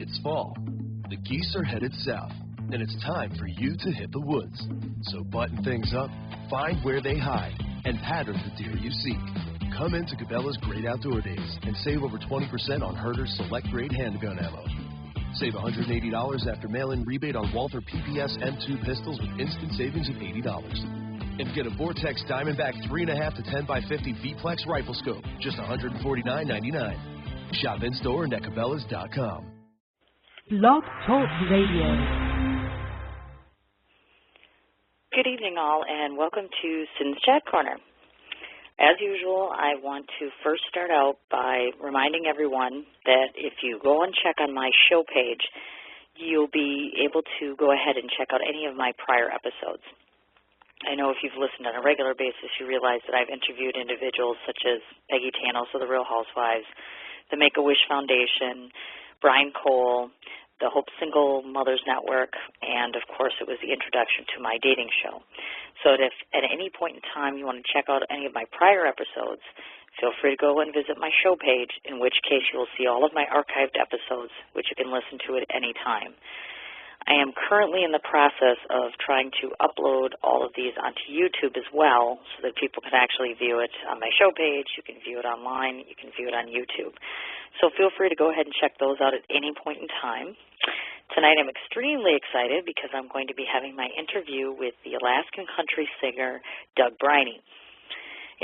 It's fall. The geese are headed south, and it's time for you to hit the woods. So button things up, find where they hide, and pattern the deer you seek. Come into Cabela's Great Outdoor Days and save over 20% on Herter's Select Grade handgun ammo. Save $180 after mail-in rebate on Walther PPS M2 pistols with instant savings of $80. And get a Vortex Diamondback 3.5 to 10 by 50 V-Plex rifle scope, just $149.99. Shop in-store and at Cabela's.com. Blog Talk Radio. Good evening, all, and welcome to Sin's Chat Corner. As usual, I want to first start out by reminding everyone that if you go and check on my show page, you'll be able to go ahead and check out any of my prior episodes. I know if you've listened on a regular basis, you realize that I've interviewed individuals such as Peggy Tanos of the Real Housewives, the Make-A-Wish Foundation, Brian Cole, the Hope Single Mothers Network, and, of course, it was the introduction to my dating show. So if at any point in time you want to check out any of my prior episodes, feel free to go and visit my show page, in which case you will see all of my archived episodes, which you can listen to at any time. I am currently in the process of trying to upload all of these onto YouTube as well so that people can actually view it on my show page. You can view it online. You can view it on YouTube. So feel free to go ahead and check those out at any point in time. Tonight I'm extremely excited because I'm going to be having my interview with the Alaskan country singer Doug Briney.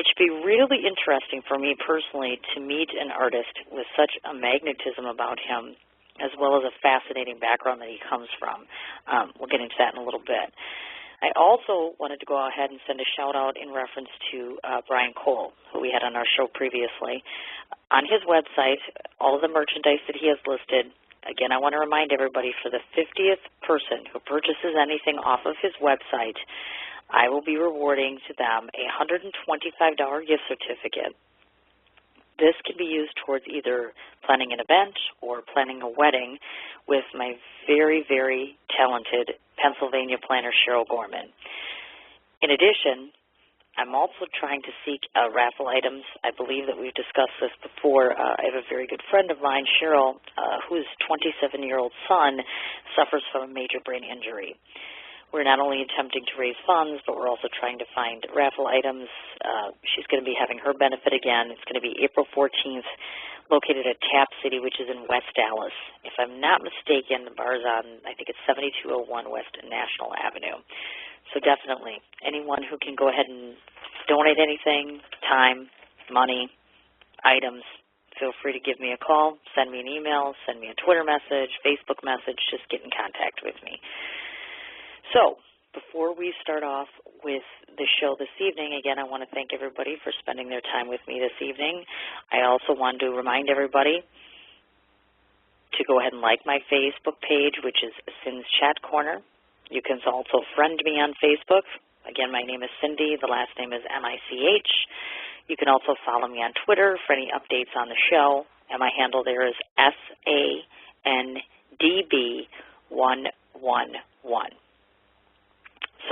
It should be really interesting for me personally to meet an artist with such a magnetism about him, as well as a fascinating background that he comes from. We'll get into that in a little bit. I also wanted to go ahead and send a shout-out in reference to Brian Cole, who we had on our show previously. On his website, all of the merchandise that he has listed, again, I want to remind everybody, for the 50th person who purchases anything off of his website, I will be rewarding to them a $125 gift certificate. This can be used towards either planning an event or planning a wedding with my very, very talented Pennsylvania planner, Cheryl Gorman. In addition, I'm also trying to seek raffle items. I believe that we've discussed this before. I have a very good friend of mine, Cheryl, whose 27-year-old son suffers from a major brain injury. We're not only attempting to raise funds, but we're also trying to find raffle items. She's going to be having her benefit again. It's going to be April 14th, located at Tap City, which is in West Dallas. If I'm not mistaken, the bar is on, I think it's 7201 West National Avenue. So definitely, anyone who can go ahead and donate anything, time, money, items, feel free to give me a call, send me an email, send me a Twitter message, Facebook message, just get in contact with me. So, before we start off with the show this evening, again, I want to thank everybody for spending their time with me this evening. I also want to remind everybody to go ahead and like my Facebook page, which is Sin's Chat Corner. You can also friend me on Facebook. Again, my name is Cindy. The last name is M-I-C-H. You can also follow me on Twitter for any updates on the show, and my handle there is SANDB111.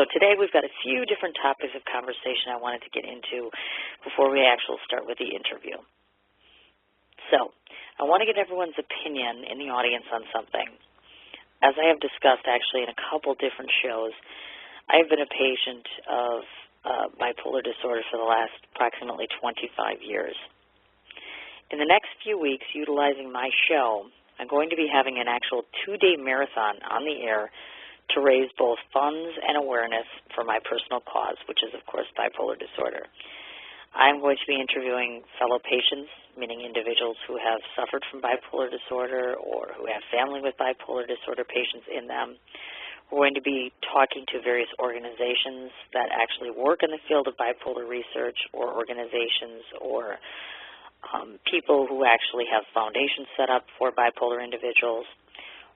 So today we've got a few different topics of conversation I wanted to get into before we actually start with the interview. So I want to get everyone's opinion in the audience on something. As I have discussed actually in a couple different shows, I've been a patient of bipolar disorder for the last approximately 25 years. In the next few weeks, utilizing my show, I'm going to be having an actual 2-day marathon on the air to raise both funds and awareness for my personal cause, which is, of course, bipolar disorder. I'm going to be interviewing fellow patients, meaning individuals who have suffered from bipolar disorder or who have family with bipolar disorder patients in them. We're going to be talking to various organizations that actually work in the field of bipolar research, or organizations or people who actually have foundations set up for bipolar individuals.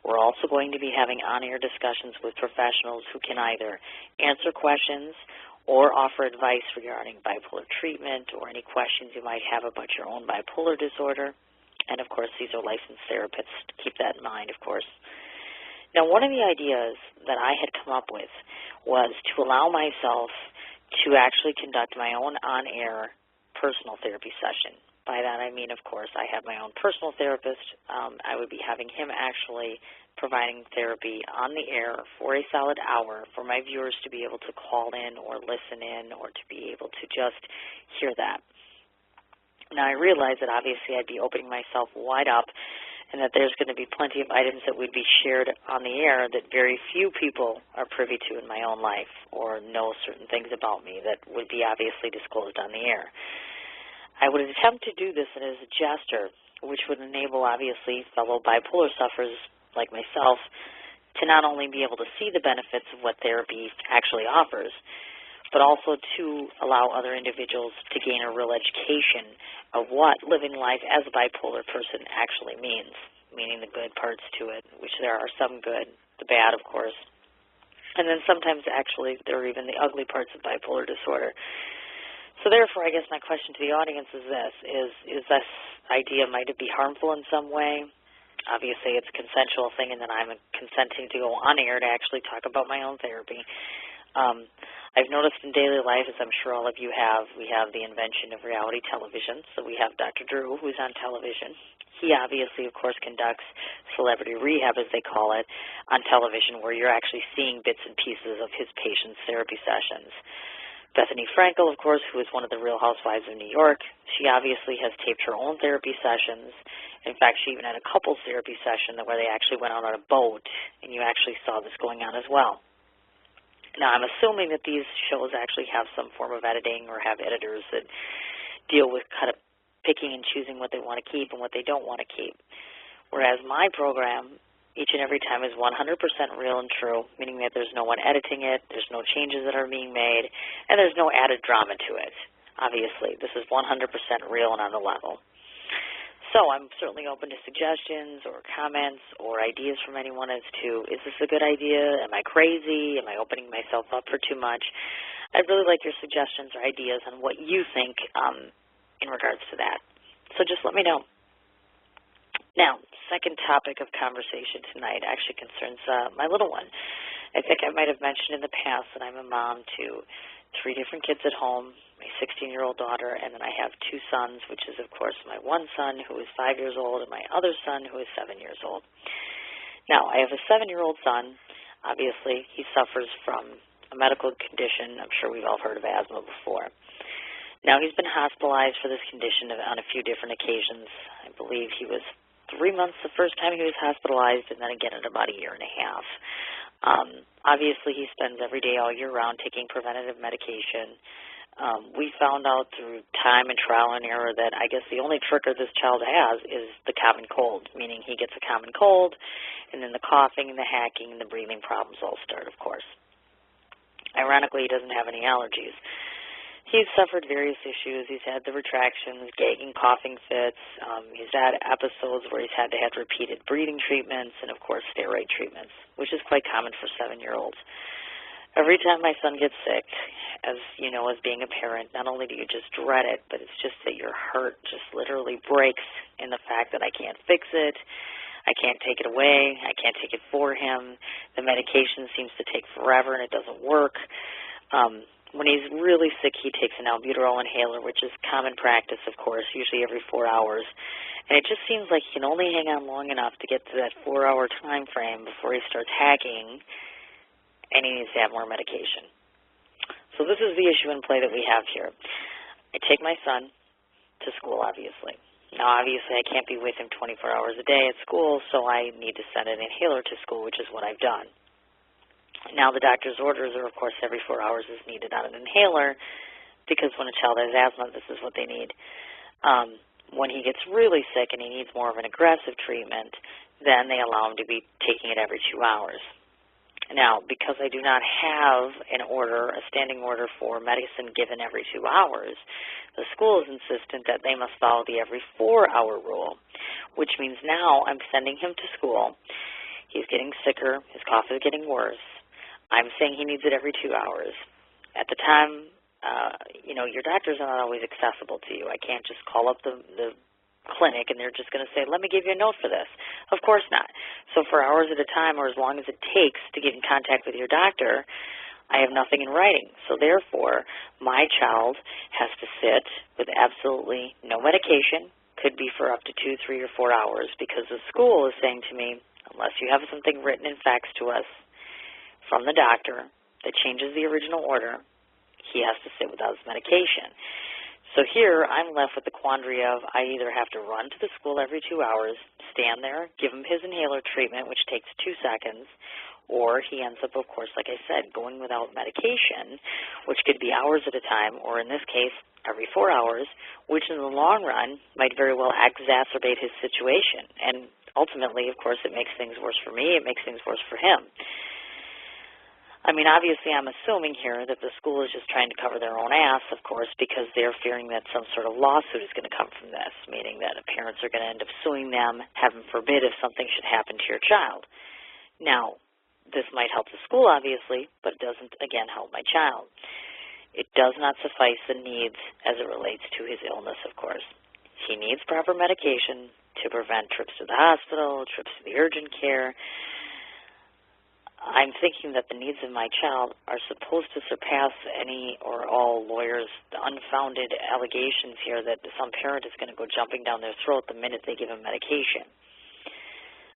We're also going to be having on-air discussions with professionals who can either answer questions or offer advice regarding bipolar treatment or any questions you might have about your own bipolar disorder. And, of course, these are licensed therapists. Keep that in mind, of course. Now, one of the ideas that I had come up with was to allow myself to actually conduct my own on-air personal therapy session. By that I mean, of course, I have my own personal therapist. I would be having him actually providing therapy on the air for a solid hour for my viewers to be able to call in or listen in or to be able to just hear that. Now, I realize that obviously I'd be opening myself wide up and that there's going to be plenty of items that would be shared on the air that very few people are privy to in my own life or know certain things about me that would be obviously disclosed on the air. I would attempt to do this as a gesture, which would enable, obviously, fellow bipolar sufferers like myself to not only be able to see the benefits of what therapy actually offers, but also to allow other individuals to gain a real education of what living life as a bipolar person actually means, meaning the good parts to it, which there are some good, the bad, of course, and then sometimes actually there are even the ugly parts of bipolar disorder. So therefore, I guess my question to the audience is this, is this idea, might it be harmful in some way? Obviously, it's a consensual thing, and then I'm consenting to go on air to actually talk about my own therapy. I've noticed in daily life, as I'm sure all of you have, we have the invention of reality television. So we have Dr. Drew, who's on television. He obviously, of course, conducts celebrity rehab, as they call it, on television, where you're actually seeing bits and pieces of his patients' therapy sessions. Bethany Frankel, of course, who is one of the Real Housewives of New York, she obviously has taped her own therapy sessions. In fact, she even had a couples therapy session where they actually went out on a boat, and you actually saw this going on as well. Now, I'm assuming that these shows actually have some form of editing or have editors that deal with kind of picking and choosing what they want to keep and what they don't want to keep. Whereas my program, each and every time, is 100% real and true, meaning that there's no one editing it, there's no changes that are being made, and there's no added drama to it. Obviously, this is 100% real and on the level. So I'm certainly open to suggestions or comments or ideas from anyone as to, is this a good idea? Am I crazy? Am I opening myself up for too much? I'd really like your suggestions or ideas on what you think in regards to that. So just let me know. Now, second topic of conversation tonight actually concerns my little one. I think I might have mentioned in the past that I'm a mom to 3 different kids at home, my 16-year-old daughter, and then I have 2 sons, which is, of course, my one son who is 5 years old and my other son who is 7 years old. Now, I have a 7-year-old son. Obviously, he suffers from a medical condition. I'm sure we've all heard of asthma before. Now, he's been hospitalized for this condition on a few different occasions. I believe he was 3 months the first time he was hospitalized, and then again in about a year and a half. Obviously, he spends every day all year round taking preventative medication. We found out through time and trial and error that I guess the only trigger this child has is the common cold, meaning he gets a common cold, and then the coughing and the hacking and the breathing problems all start, of course. Ironically, he doesn't have any allergies. He's suffered various issues. He's had the retractions, gagging, coughing fits. He's had episodes where he's had to have repeated breathing treatments and, of course, steroid treatments, which is quite common for 7-year-olds. Every time my son gets sick, as you know, as being a parent, not only do you just dread it, but it's just that your heart just literally breaks in the fact that I can't fix it, I can't take it away, I can't take it for him. The medication seems to take forever and it doesn't work. When he's really sick, he takes an albuterol inhaler, which is common practice, of course, usually every 4 hours. And it just seems like he can only hang on long enough to get to that 4-hour time frame before he starts hacking, and he needs to have more medication. So this is the issue in play that we have here. I take my son to school, obviously. Now, obviously, I can't be with him 24 hours a day at school, so I need to send an inhaler to school, which is what I've done. Now, the doctor's orders are, of course, every 4 hours is needed on an inhaler because when a child has asthma, this is what they need. When he gets really sick and he needs more of an aggressive treatment, then they allow him to be taking it every 2 hours. Now, because I do not have an order, a standing order for medicine given every 2 hours, the school is insistent that they must follow the every 4-hour rule, which means now I'm sending him to school. He's getting sicker. His cough is getting worse. I'm saying he needs it every 2 hours. At the time, your doctors are not always accessible to you. I can't just call up the clinic and they're just going to say, let me give you a note for this. Of course not. So for hours at a time or as long as it takes to get in contact with your doctor, I have nothing in writing. So therefore, my child has to sit with absolutely no medication, could be for up to 2, 3, or 4 hours, because the school is saying to me, unless you have something written and faxed to us from the doctor that changes the original order, he has to sit without his medication. So here I'm left with the quandary of I either have to run to the school every 2 hours, stand there, give him his inhaler treatment, which takes 2 seconds, or he ends up, of course, like I said, going without medication, which could be hours at a time, or in this case, every 4 hours, which in the long run might very well exacerbate his situation. And ultimately, of course, it makes things worse for me. It makes things worse for him. I mean, obviously, I'm assuming here that the school is just trying to cover their own ass, of course, because they're fearing that some sort of lawsuit is going to come from this, meaning that parents are going to end up suing them, heaven forbid, if something should happen to your child. Now, this might help the school, obviously, but it doesn't, again, help my child. It does not suffice the needs as it relates to his illness, of course. He needs proper medication to prevent trips to the hospital, trips to the urgent care. I'm thinking that the needs of my child are supposed to surpass any or all lawyers' unfounded allegations here that some parent is going to go jumping down their throat the minute they give him medication.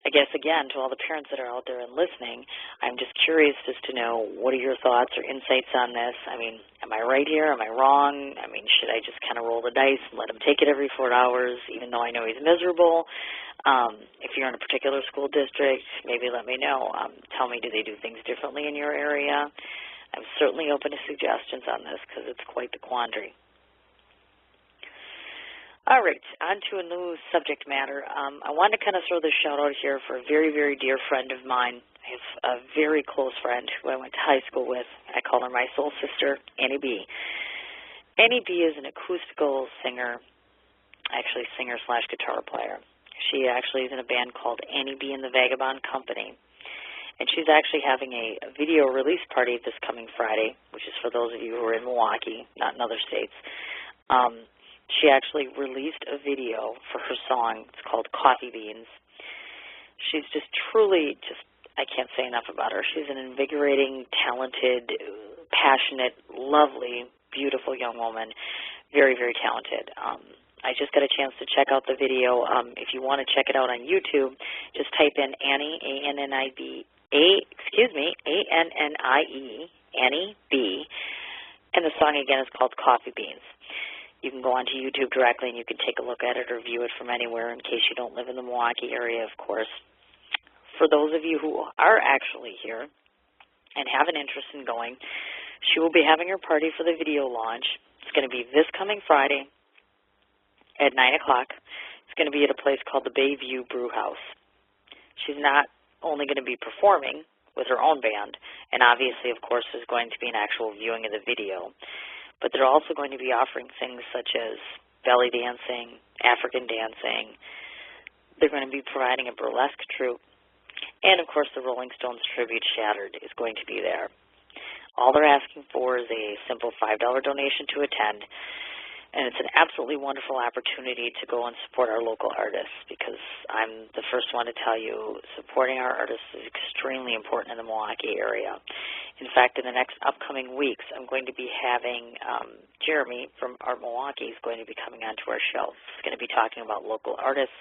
I guess, again, to all the parents that are out there and listening, I'm just curious as to know what are your thoughts or insights on this. I mean, am I right here? Am I wrong? I mean, should I just kind of roll the dice and let him take it every 4 hours, even though I know he's miserable? If you're in a particular school district, maybe let me know. Tell me, do they do things differently in your area? I'm certainly open to suggestions on this because it's quite the quandary. All right, on to a new subject matter. I wanted to kind of throw this shout-out here for a very, very dear friend of mine. I have a very close friend who I went to high school with. I call her my soul sister, Annie B. Annie B is an acoustical singer, actually singer/guitar player. She actually is in a band called Annie B and the Vagabond Company. And she's actually having a video release party this coming Friday, which is for those of you who are in Milwaukee, not in other states. She actually released a video for her song. It's called Coffee Beans. She's just truly I can't say enough about her. She's an invigorating, talented, passionate, lovely, beautiful young woman, very, very talented. I just got a chance to check out the video. If you want to check it out on YouTube, just type in Annie, Annie, Annie B, and the song again is called Coffee Beans. You can go onto YouTube directly and you can take a look at it or view it from anywhere in case you don't live in the Milwaukee area, of course. For those of you who are actually here and have an interest in going, she will be having her party for the video launch. It's going to be this coming Friday at 9 o'clock. It's going to be at a place called the Bayview Brew House. She's not only going to be performing with her own band, and obviously, of course, there's going to be an actual viewing of the video, but they're also going to be offering things such as belly dancing, African dancing. They're going to be providing a burlesque troupe. And, of course, the Rolling Stones tribute Shattered is going to be there. All they're asking for is a simple $5 donation to attend. And it's an absolutely wonderful opportunity to go and support our local artists because I'm the first one to tell you supporting our artists is extremely important in the Milwaukee area. In fact, in the next upcoming weeks, I'm going to be having Jeremy from Art Milwaukee is going to be coming onto our show. He's going to be talking about local artists,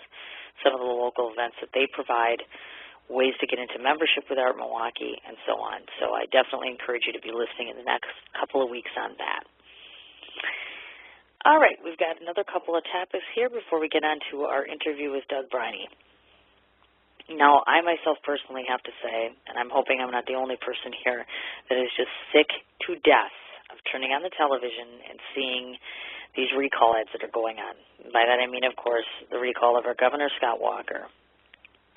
some of the local events that they provide, ways to get into membership with Art Milwaukee, and so on. So I definitely encourage you to be listening in the next couple of weeks on that. All right, we've got another couple of topics here before we get on to our interview with Doug Briney. Now, I myself personally have to say, and I'm hoping I'm not the only person here that is just sick to death of turning on the television and seeing these recall ads that are going on. By that I mean, of course, the recall of our Governor Scott Walker.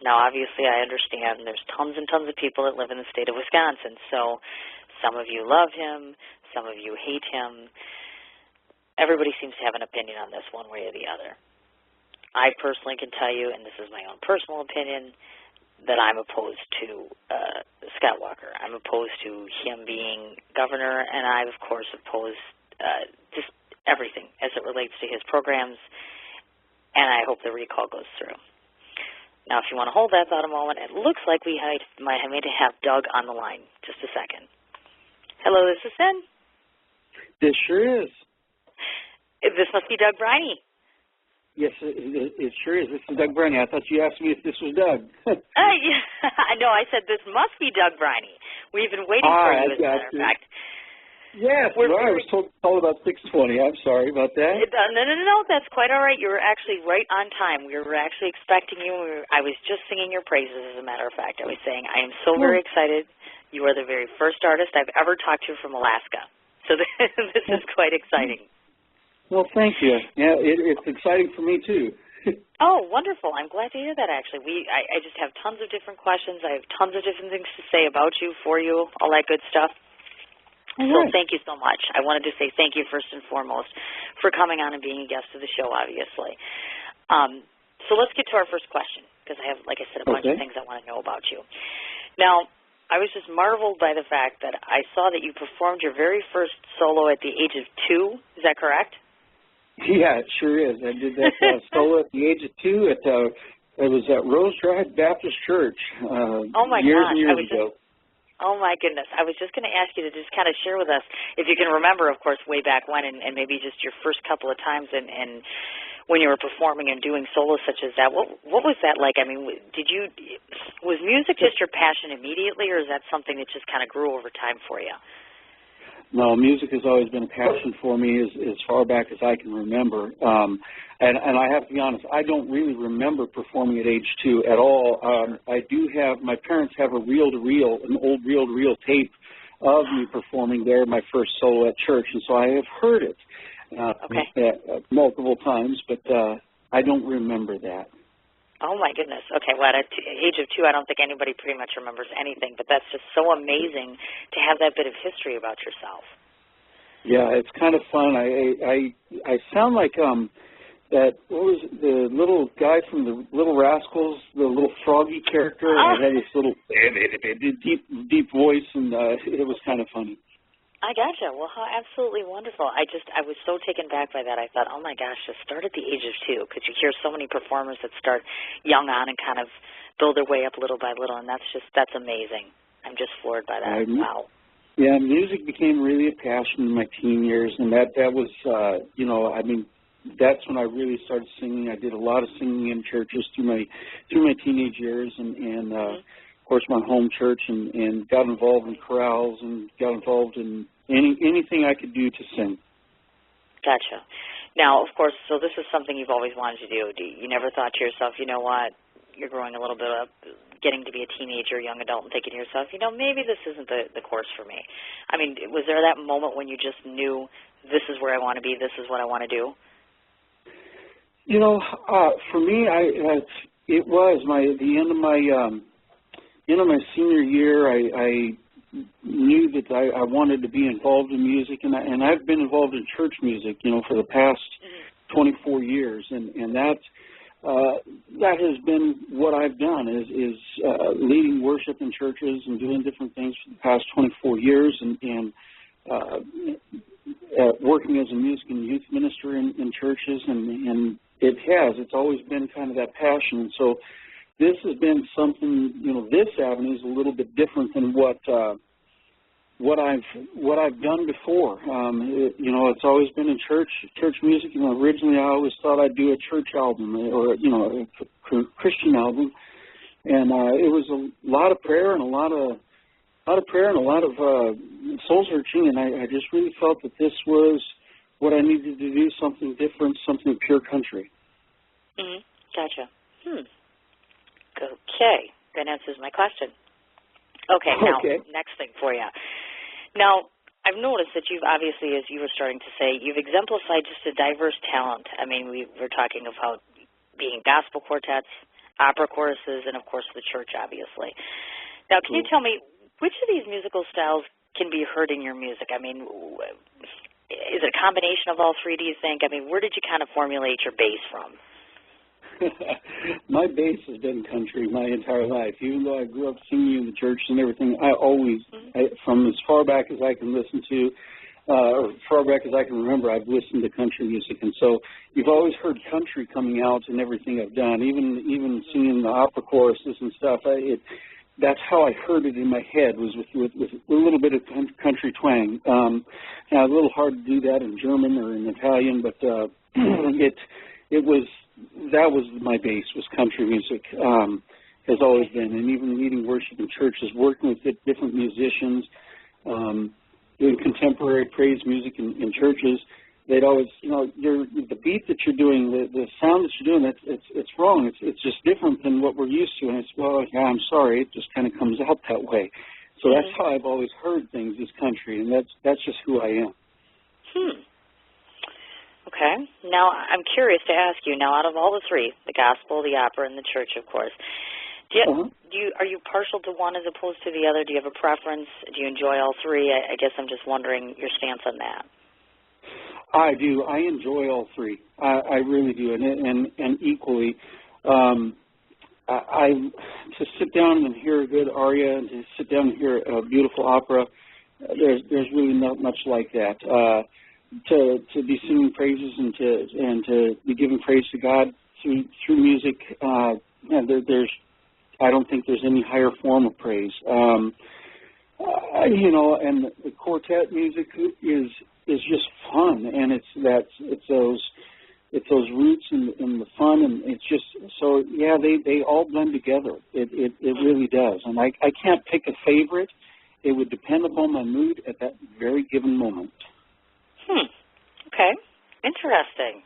Now, obviously, I understand there's tons and tons of people that live in the state of Wisconsin, so some of you love him, some of you hate him. Everybody seems to have an opinion on this one way or the other. I personally can tell you, and this is my own personal opinion, that I'm opposed to Scott Walker. I'm opposed to him being governor, and I, of course, oppose just everything as it relates to his programs, and I hope the recall goes through. Now, if you want to hold that thought a moment, it looks like we might have Doug on the line. Just a second. Hello, this is Sin. This sure is. This must be Doug Briney. Yes, it sure is. This is Doug Briney. I thought you asked me if this was Doug. No, I said this must be Doug Briney. We've been waiting for you, as a matter of fact. Yes, I was told to call about 6:20. I'm sorry about that. No, that's quite all right. You were actually right on time. We were actually expecting you. I was just singing your praises, as a matter of fact. I was saying, I am so very excited. You are the very first artist I've ever talked to from Alaska. So this is quite exciting. Well, thank you. Yeah, it's exciting for me, too. Oh, wonderful. I'm glad to hear that, actually. I just have tons of different questions. I have tons of different things to say about you, for you, all that good stuff. So thank you so much. I wanted to say thank you first and foremost for coming on and being a guest of the show, obviously. So let's get to our first question, because I have, like I said, a bunch of things I want to know about you. Now, I was just marveled by the fact that I saw that you performed your very first solo at the age of 2. Is that correct? Yeah, it sure is. I did that solo at the age of 2. It was at Rose Drive Baptist Church years and years ago. Oh, my goodness. I was just going to ask you to just kind of share with us, if you can remember, of course, way back when, and maybe just your first couple of times and when you were performing and doing solos such as that. What was that like? I mean, was music just your passion immediately, or is that something that just kind of grew over time for you? No, music has always been a passion for me as far back as I can remember. And I have to be honest, I don't really remember performing at age 2 at all. My parents have an old reel-to-reel tape of me performing there, my first solo at church, and so I have heard it multiple times, but I don't remember that. Oh, my goodness. Okay, well, at the age of 2, I don't think anybody pretty much remembers anything, but that's just so amazing to have that bit of history about yourself. Yeah, it's kind of fun. I sound like that, what was it, the little guy from the Little Rascals, the little froggy character. I had this little deep voice, and it was kind of funny. I gotcha. Well, how absolutely wonderful. I was so taken back by that. I thought, oh, my gosh, to start at the age of 2, because you hear so many performers that start young on and kind of build their way up little by little, and that's amazing. I'm just floored by that. Wow. Yeah, music became really a passion in my teen years, and that was, that's when I really started singing. I did a lot of singing in churches through my teenage years, and of course, my home church, and got involved in chorales and got involved in anything I could do to sing. Gotcha. Now, of course, so this is something you've always wanted to do. You never thought to yourself, you know what, you're growing a little bit up, getting to be a teenager, young adult, and thinking to yourself, maybe this isn't the course for me. I mean, was there that moment when you just knew this is where I want to be, this is what I want to do? For me, it was the end of my senior year. I knew that I wanted to be involved in music, and I've been involved in church music, for the past 24 years, and that has been what I've done is leading worship in churches and doing different things for the past 24 years, and working as a music and youth minister in churches, and it's always been kind of that passion, and so this has been something, this avenue is a little bit different than what I've done before. It's always been in church music. Originally I always thought I'd do a church album or a Christian album, and it was a lot of prayer and a lot of soul searching, and I just really felt that this was what I needed to do, something different, something pure country. Gotcha. Okay, that answers my question. Okay, now, next thing for you. Now, I've noticed that you've obviously, as you were starting to say, you've exemplified just a diverse talent. I mean, we're talking about being gospel quartets, opera choruses, and, of course, the church, obviously. Now, can you tell me, which of these musical styles can be heard in your music? I mean, is it a combination of all three, do you think? I mean, where did you kind of formulate your bass from? My base has been country my entire life. Even though I grew up singing in the church and everything, I always, from as far back as I can listen to, or far back as I can remember, I've listened to country music. And so you've always heard country coming out in everything I've done, even singing the opera choruses and stuff. that's how I heard it in my head, was with a little bit of country twang. Now, a little hard to do that in German or in Italian, but it was, that was my base, was country music, has always been. And even leading worship in churches, working with different musicians, doing contemporary praise music in churches, they'd always, the beat that you're doing, the sound that you're doing, it's wrong. It's just different than what we're used to. And it's, well, yeah, I'm sorry, it just kind of comes out that way. So that's how I've always heard things, is country, and that's just who I am. Okay. Now, I'm curious to ask you, now, out of all the three, the gospel, the opera, and the church, of course, are you partial to one as opposed to the other? Do you have a preference? Do you enjoy all three? I guess I'm just wondering your stance on that. I do. I enjoy all three. I really do, and equally. I to sit down and hear a good aria, and to sit down and hear a beautiful opera, there's really not much like that. To be singing praises and to be giving praise to God through music, there's, I don't think there's any higher form of praise. And the quartet music is just fun, and it's those roots and the fun, and it's just, so yeah, they all blend together. It really does, and I can't pick a favorite. It would depend upon my mood at that very given moment. Okay. Interesting.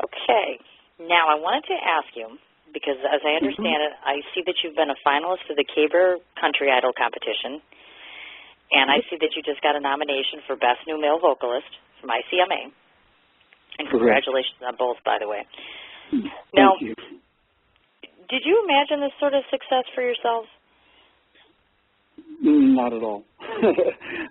Okay. Now, I wanted to ask you, because as I understand it, I see that you've been a finalist for the Caber Country Idol competition, and I see that you just got a nomination for Best New Male Vocalist from ICMA. And congratulations on both, by the way. Thank you. Did you imagine this sort of success for yourself? Not at all.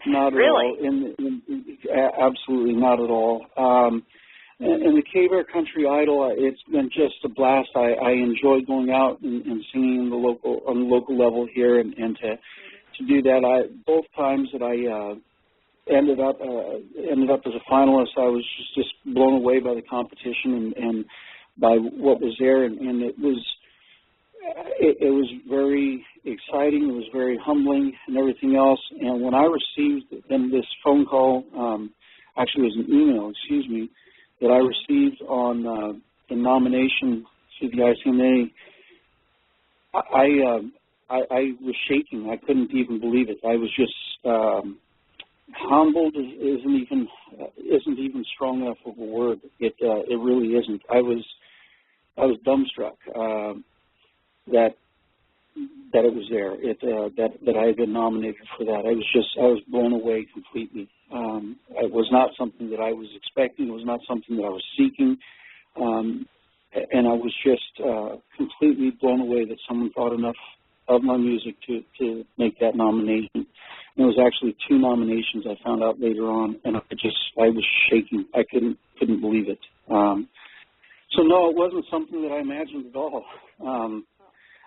Not really? At all. Absolutely not at all. And the Caber Country Idol, it's been just a blast. I enjoy going out and singing on the local level here, and to do that. Both times that I ended up as a finalist, I was just blown away by the competition and by what was there, and it was very exciting. It was very humbling and everything else. And when I received then this phone call, actually it was an email, that I received on the nomination to the ICMA, I was shaking. I couldn't even believe it. I was just humbled. Isn't even strong enough of a word. It really isn't. I was dumbstruck that it was there. That I had been nominated for that. I was blown away completely. It was not something that I was expecting. It was not something that I was seeking. And I was just completely blown away that someone thought enough of my music to make that nomination. And it was actually 2 nominations I found out later on, and I was shaking. I couldn't believe it. So no, it wasn't something that I imagined at all.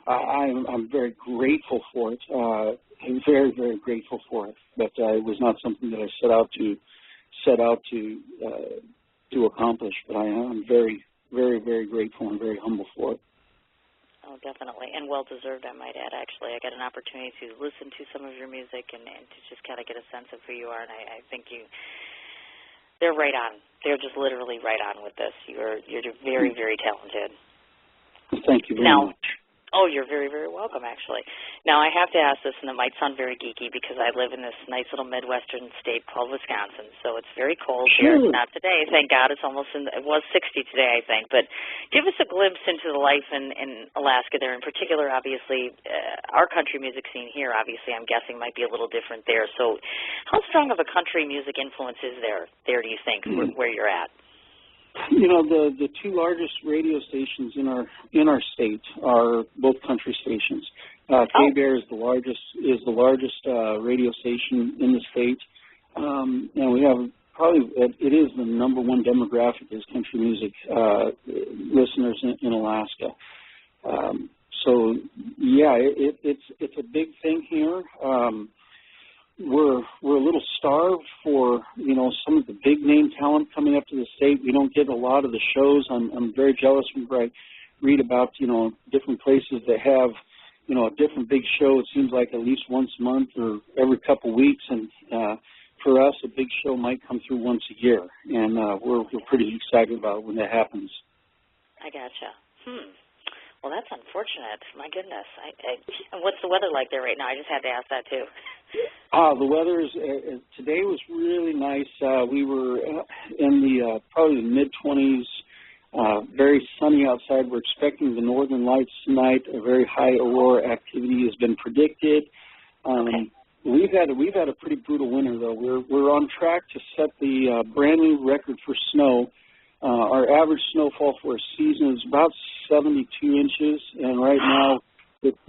I'm very grateful for it. I'm very, very grateful for it. But it was not something that I set out to accomplish. But I am very, very, very grateful and very humble for it. Oh, definitely, and well-deserved, I might add, actually. I got an opportunity to listen to some of your music and to just kind of get a sense of who you are, and I think they're right on. They're just literally right on with this. You're very, very talented. Thank you very much. Oh, you're very, very welcome, actually. Now, I have to ask this, and it might sound very geeky because I live in this nice little Midwestern state called Wisconsin, so it's very cold here. Not today, thank God. It was 60 today, I think. But give us a glimpse into the life in Alaska there. In particular, obviously, our country music scene here, obviously, I'm guessing might be a little different there. So how strong of a country music influence is there do you think, where you're at? The 2 largest radio stations in our state are both country stations. K-Bear is the largest radio station in the state, and we have it is the number 1 demographic is country music listeners in Alaska. So yeah, it's a big thing here. We're a little starved for some of the big name talent coming up to the state. We don't get a lot of the shows. I'm very jealous when I read about different places that have a different big show. It seems like at least once a month or every couple of weeks, and for us, a big show might come through once a year, and we're pretty excited about it when that happens. I gotcha. Well, that's unfortunate. My goodness. And what's the weather like there right now? I just had to ask that too. The weather is today was really nice. We were in the probably the mid-20s, very sunny outside. We're expecting the northern lights tonight. A very high aurora activity has been predicted. Okay. We've had a pretty brutal winter though. We're on track to set the brand new record for snow. Our average snowfall for a season is about 72 inches, and right now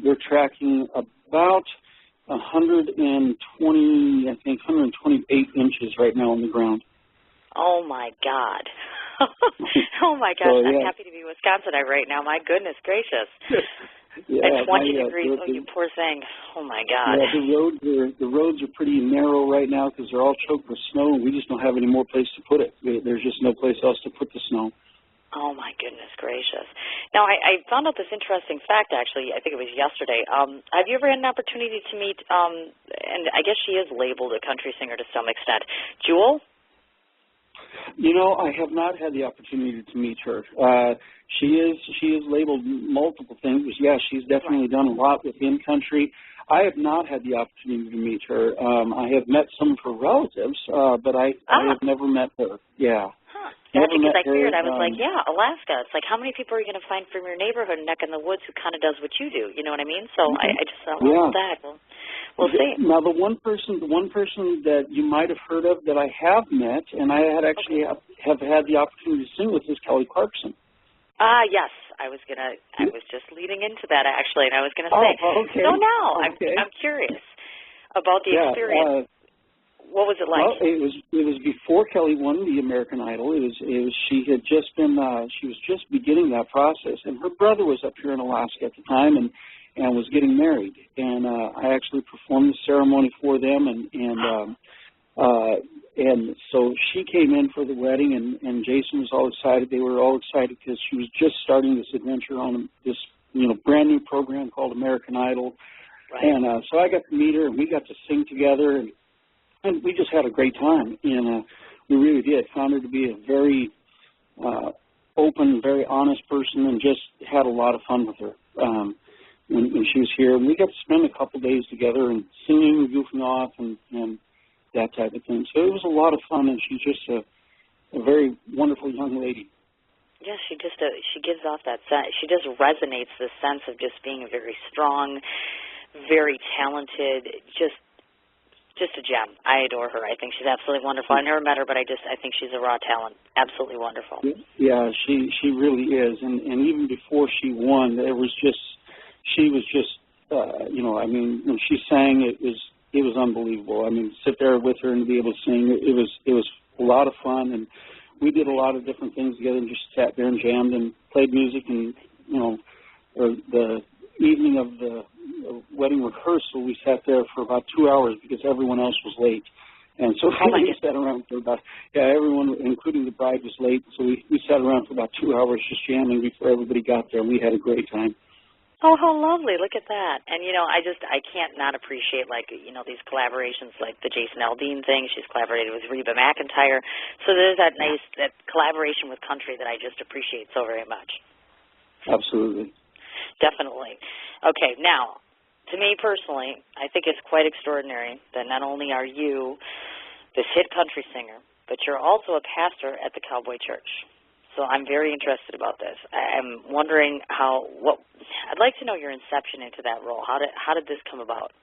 we're tracking about 128 inches right now on the ground. Oh, my God. Oh, my gosh. So, yeah. I'm happy to be Wisconsinite right now. My goodness gracious. Yeah, At 20 degrees. Oh, you poor thing. Oh, my God. Yeah, the roads are pretty narrow right now because they're all choked with snow, and we just don't have any more place to put it. There's just no place else to put the snow. Oh, my goodness gracious. Now, I found out this interesting fact, actually. I think it was yesterday. Have you ever had an opportunity to meet, and I guess she is labeled a country singer to some extent, Jewel? I have not had the opportunity to meet her. She is labeled multiple things. Yeah, she's definitely done a lot within country. I have not had the opportunity to meet her. I have met some of her relatives, but I have never met her. Yeah. Gotcha, because I figured, I was like, yeah, Alaska. It's like, how many people are you going to find from your neighborhood neck in the woods who kind of does what you do? You know what I mean? So I just thought, that. We'll see. Now, the one person that you might have heard of that I have met, and I had actually have had the opportunity to sing with, is Kelly Clarkson. Yes. I was just leading into that, actually, and I was going to say, so now, I'm curious about the experience. What was it like? Well, it was before Kelly won the American Idol. She had just been she was just beginning that process, and her brother was up here in Alaska at the time and was getting married, and I actually performed the ceremony for them, and so she came in for the wedding, and Jason was all excited. They were all excited because she was just starting this adventure on this brand new program called American Idol, and so I got to meet her, and we got to sing together, and we just had a great time, and we really did. Found her to be a very open, very honest person, and just had a lot of fun with her when she was here. And we got to spend a couple days together and singing, goofing off, and that type of thing. So it was a lot of fun, and she's just a very wonderful young lady. Yeah, she gives off that sense. She just resonates the sense of just being very strong, very talented, just a gem. I adore her. I think she's absolutely wonderful. I never met her, but I think she's a raw talent. Absolutely wonderful. Yeah, she really is. And even before she won, she was just I mean, when she sang, it was unbelievable. I mean, sit there with her and be able to sing, it was a lot of fun, and we did a lot of different things together and just sat there and jammed and played music, and the evening of the wedding rehearsal, we sat there for about 2 hours because everyone else was late. And so we sat around for about, everyone, including the bride, was late. So we sat around for about 2 hours just jamming before everybody got there. We had a great time. Oh, how lovely. Look at that. And, I can't not appreciate, these collaborations like the Jason Aldean thing. She's collaborated with Reba McEntire. So there's that that collaboration with country that I just appreciate so very much. Absolutely. Definitely. Okay, now, to me personally, I think it's quite extraordinary that not only are you this hit country singer, but you're also a pastor at the Cowboy Church. So I'm very interested about this. I'm wondering I'd like to know your inception into that role. How did this come about?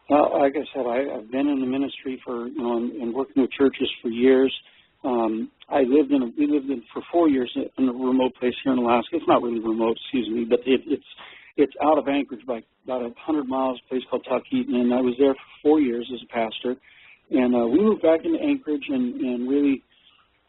Well, like I said, I've been in the ministry and working with churches for years. We lived in for 4 years in a remote place here in Alaska. It's not really remote, but it's out of Anchorage by about 100 miles, a place called Tuckheaton, and I was there for 4 years as a pastor. And we moved back into Anchorage, and really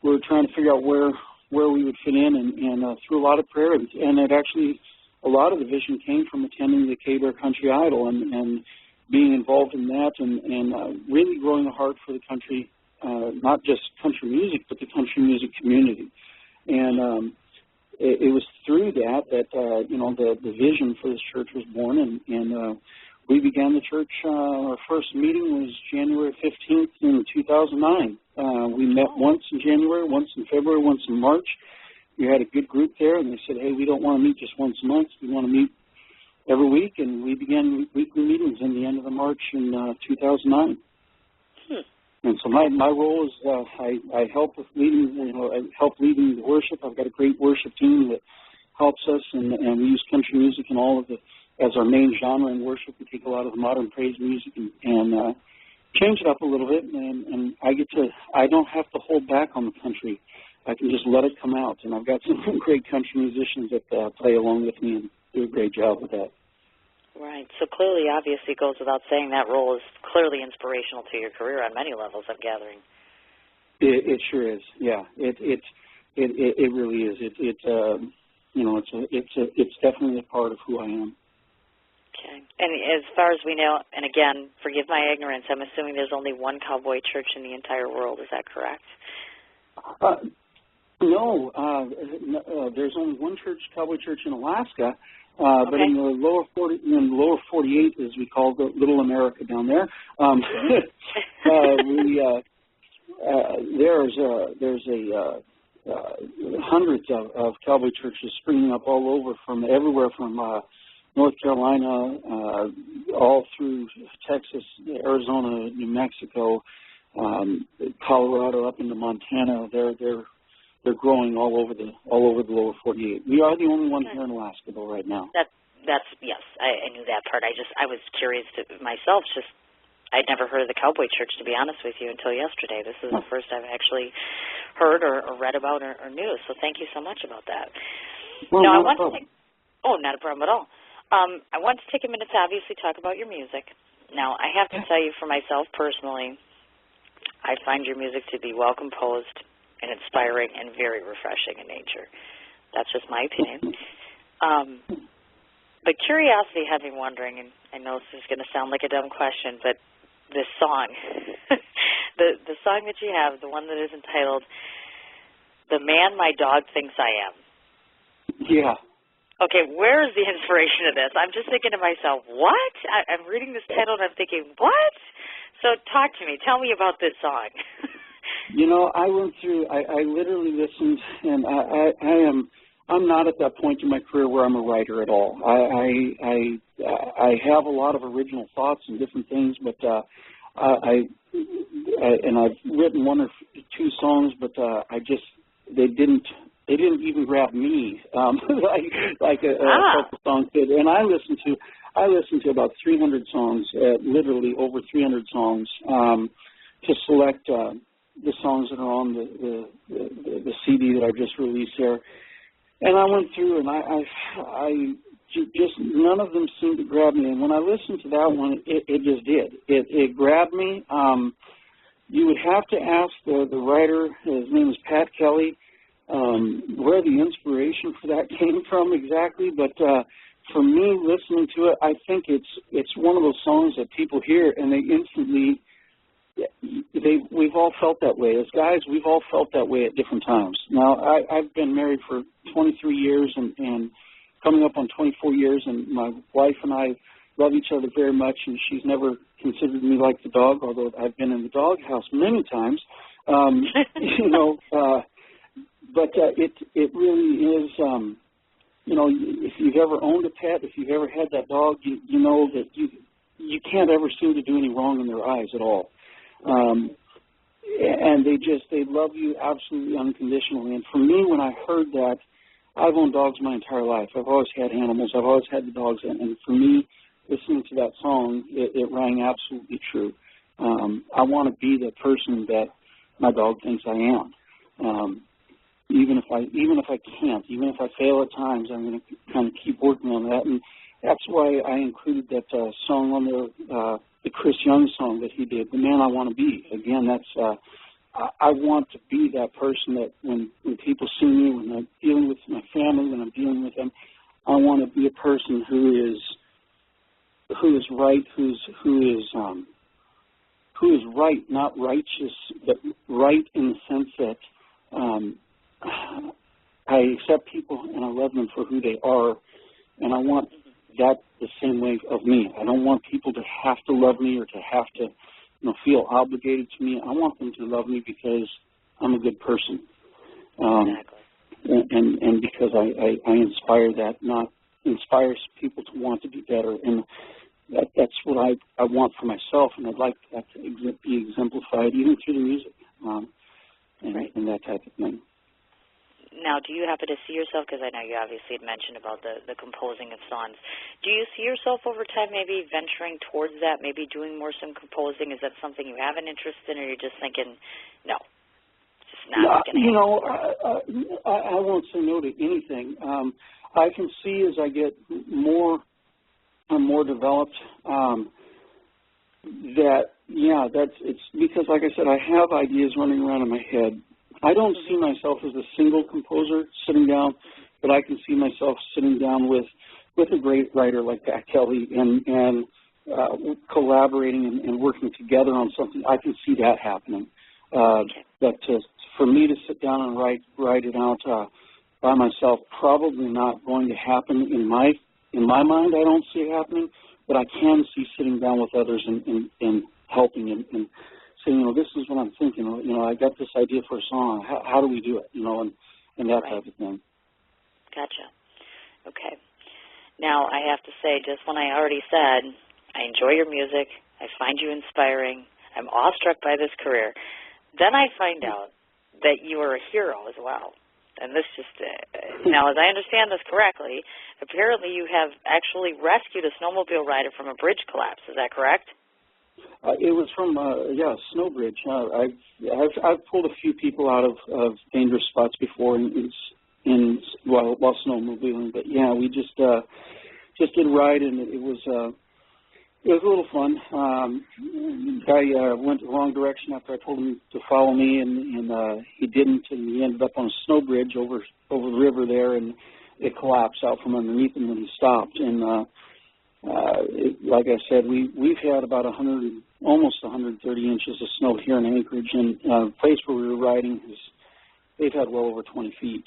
we were trying to figure out where we would fit in, and through a lot of prayer, and it actually, a lot of the vision came from attending the K-Bear Country Idol and being involved in that, and really growing a heart for the country, not just country music, but the country music community. And it was through that the vision for this church was born, and we began the church. Our first meeting was January 15th in 2009. We met once in January, once in February, once in March. We had a good group there, and they said, hey, we don't want to meet just once a month. We want to meet every week, and we began weekly meetings in the end of the March in 2009. And so my role is I help with leading, I help leading the worship. I've got a great worship team that helps us, and we use country music and all of the as our main genre in worship. We take a lot of the modern praise music and change it up a little bit, and I don't have to hold back on the country. I can just let it come out, and I've got some great country musicians that play along with me and do a great job with that. Right. So clearly, obviously, it goes without saying that role is clearly inspirational to your career on many levels, I'm gathering. It sure is. Yeah. It really is. It's definitely a part of who I am. Okay. And as far as we know, and again, forgive my ignorance, I'm assuming there's only one cowboy church in the entire world. Is that correct? No. There's only one cowboy church in Alaska. But in the lower 48, as we call the Little America down there, there's hundreds of cowboy churches springing up all over from everywhere from North Carolina, all through Texas, Arizona, New Mexico, Colorado, up into Montana. They're growing all over the lower 48. We are the only one here in Alaska, though, right now. That's yes, I knew that part. I was curious myself. Just I'd never heard of the cowboy church, to be honest with you, until yesterday. This is the first I've actually heard or read about or knew. So thank you so much about that. Well, now, not a problem. Not a problem at all. I want to take a minute to obviously talk about your music. Now, I have to tell you, for myself personally, I find your music to be well composed and inspiring and very refreshing in nature. That's just my opinion. But curiosity had me wondering, and I know this is going to sound like a dumb question, but this song, the song that you have, the one that is entitled "The Man My Dog Thinks I Am." Yeah. Okay, where is the inspiration of this? I'm just thinking to myself, what? I'm reading this title and I'm thinking, what? So talk to me. Tell me about this song. I went through. I literally listened, and I'm not at that point in my career where I'm a writer at all. I have a lot of original thoughts and different things, but I've written one or two songs, but they didn't even grab me like a couple songs did. And I listened to about 300 songs, literally over 300 songs, to select the songs that are on the CD that I just released there. And I went through, and I just none of them seemed to grab me. And when I listened to that one, it just did. It grabbed me. You would have to ask the writer. His name is Pat Kelly. Where the inspiration for that came from exactly, but for me, listening to it, I think it's one of those songs that people hear and they instantly. We've all felt that way. As guys, we've all felt that way at different times. Now, I've been married for 23 years and coming up on 24 years, and my wife and I love each other very much, and she's never considered me like the dog, although I've been in the doghouse many times. But it really is, if you've ever owned a pet, if you've ever had that dog, you know that you can't ever seem to do any wrong in their eyes at all. And they love you absolutely unconditionally. And for me, when I heard that, I've owned dogs my entire life. I've always had animals. I've always had the dogs. And for me, listening to that song, it rang absolutely true. I want to be the person that my dog thinks I am. Even if I can't, even if I fail at times, I'm going to kind of keep working on that. And that's why I included that song on the Chris Young song that he did, "The Man I Want to Be." Again, that's I want to be that person that when people see me, when I'm dealing with my family, when I'm dealing with them, I want to be a person who is right, who is right, not righteous, but right in the sense that accept people and I love them for who they are, and I want that the same way of me. I don't want people to have to love me or to have to, feel obligated to me. I want them to love me because I'm a good person, and because I inspire that, not inspires people to want to be better, and that's what I want for myself, and I'd like that to be exemplified even through the music, and that type of thing. Now, do you happen to see yourself, because I know you obviously had mentioned about the composing of songs, do you see yourself over time maybe venturing towards that, maybe doing more some composing? Is that something you have an interest in, or you're just thinking, no, it's just not going to happen? I won't say no to anything. I can see as I get more and more developed it's because, like I said, I have ideas running around in my head. I don't see myself as a single composer sitting down, but I can see myself sitting down with a great writer like Pat Kelly and collaborating and working together on something. I can see that happening. But for me to sit down and write it out by myself, probably not going to happen in my mind. I don't see it happening, but I can see sitting down with others and helping and saying, this is what I'm thinking. I got this idea for a song. How do we do it? And that type of thing. Gotcha. Okay. Now, I have to say, just when I already said, I enjoy your music, I find you inspiring, I'm awestruck by this career, then I find out that you are a hero as well. And this just, now, as I understand this correctly, apparently you have actually rescued a snowmobile rider from a bridge collapse. Is that correct? It was from, snow bridge. I've pulled a few people out of dangerous spots before while snowmobiling. But yeah, we just did a ride, and it was a little fun. Guy went the wrong direction after I told him to follow me, and he didn't, and he ended up on a snow bridge over the river there, and it collapsed out from underneath him when he stopped. And like I said, we've had about almost 130 inches of snow here in Anchorage, and the place where we were riding, they've had well over 20 feet.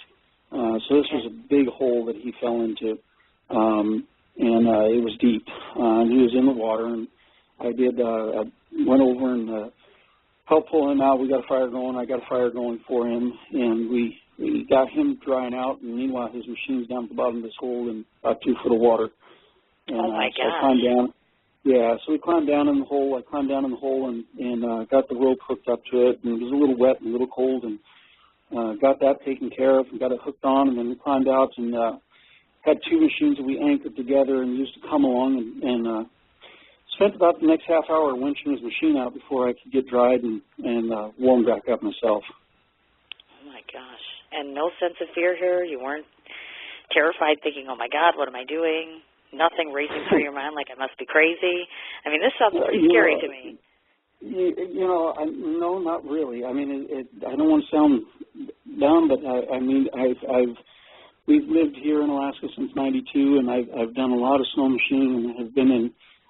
So this was a big hole that he fell into, and it was deep. And he was in the water, and I went over and helped pull him out. We got a fire going. I got a fire going for him, and we got him drying out, and meanwhile his machine's down at the bottom of this hole in about 2 foot of water. And, oh, my so gosh. I climbed down. Yeah, so we climbed down in the hole. I climbed down in the hole and got the rope hooked up to it. And it was a little wet and a little cold, and got that taken care of and got it hooked on. And then we climbed out and had 2 machines that we anchored together and used to come along and spent about the next half hour winching his machine out before I could get dried and warm back up myself. Oh, my gosh. And no sense of fear here? You weren't terrified thinking, oh, my God, what am I doing? Nothing racing through your mind like I must be crazy? I mean, this sounds pretty scary to me. No, not really. I mean, I don't want to sound dumb, but we've lived here in Alaska since '92, and I've done a lot of snow machining, and